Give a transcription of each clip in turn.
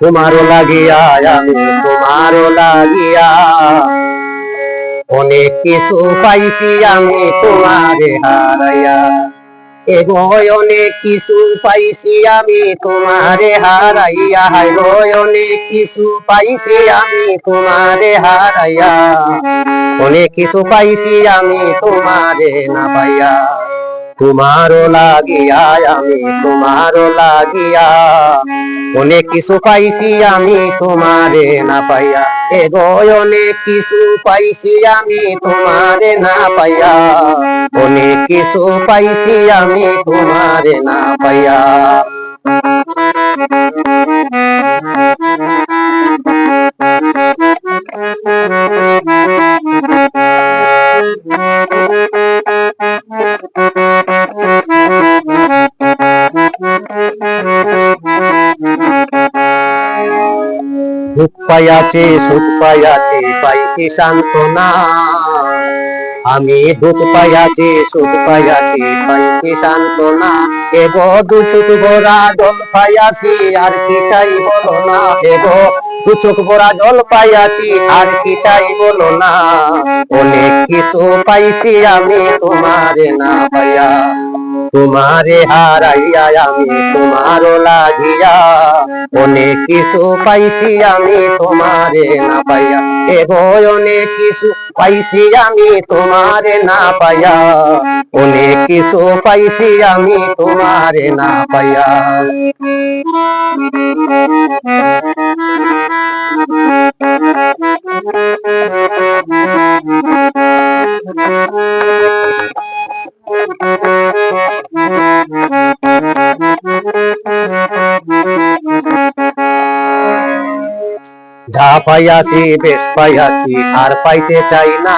তোমারও লাগিয়া আমি তোমারও লাগিয়া অনেক কিছু পাইছি আমি তোমারে হারাইয়া। এগো অনেক কিছু পাইছি আমি তোমারে হারাইয়া, হায় গো অনেক কিছু পাইছি আমি তোমারে হারাইয়া, অনেক কিছু পাইছি আমি তোমারে না পাইয়া। তোমারও লাগিয়া আমি তোমারও লাগিয়া অনেক কিছু পাইছি আমি তোমারে না পাইয়া। এগো অনেক কিছু পাইছি আমি তোমারে না পাইয়া, অনেক কিছু পাইছি আমি তোমারে না পাইয়া। দুঃখ পাইয়াছি সুখ পাইয়াছি পাইছি সান্ত্বনা, আমি দুঃখ পাইয়াছি সুখ পাইয়াছি পাইছি সান্ত্বনা। এগো দু চোখ ভরা জল পাইয়াছি আর কি চাই বলো না, এগো দু চোখ ভরা জল পাইয়াছি আর কি চাই বলো না। অনেক কিছু পাইছি আমি তোমারে না পাইয়া, তোমারে হারাইয়া আমি তোমারও লাগিয়া অনেক কিছু পাইছি আমি তোমারে না পাইয়া। এগো অনেক কিছু পাইছি আমি তোমারে না পাইয়া, অনেক কিছু পাইছি আমি তোমারে না পাইয়া। যা পাইয়াছি বেশ পাইয়াছি আর পাইতে চাই না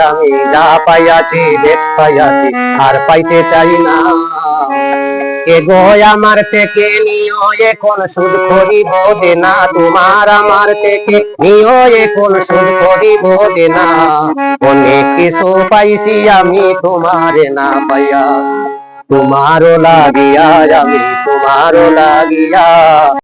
আমি, যা পাইয়াছি বেশ পাইয়াছি আর পাইতে চাই না। এগো আমার থেকে নিও এখন সুদ করিব দেনা, তোমার আমার থেকে নিও এখন সুদ করিব দেনা। অনেক কিছু পাইছি আমি তোমারে না পাইয়া, তোমারও লাগিয়া আমি তোমারও লাগিয়া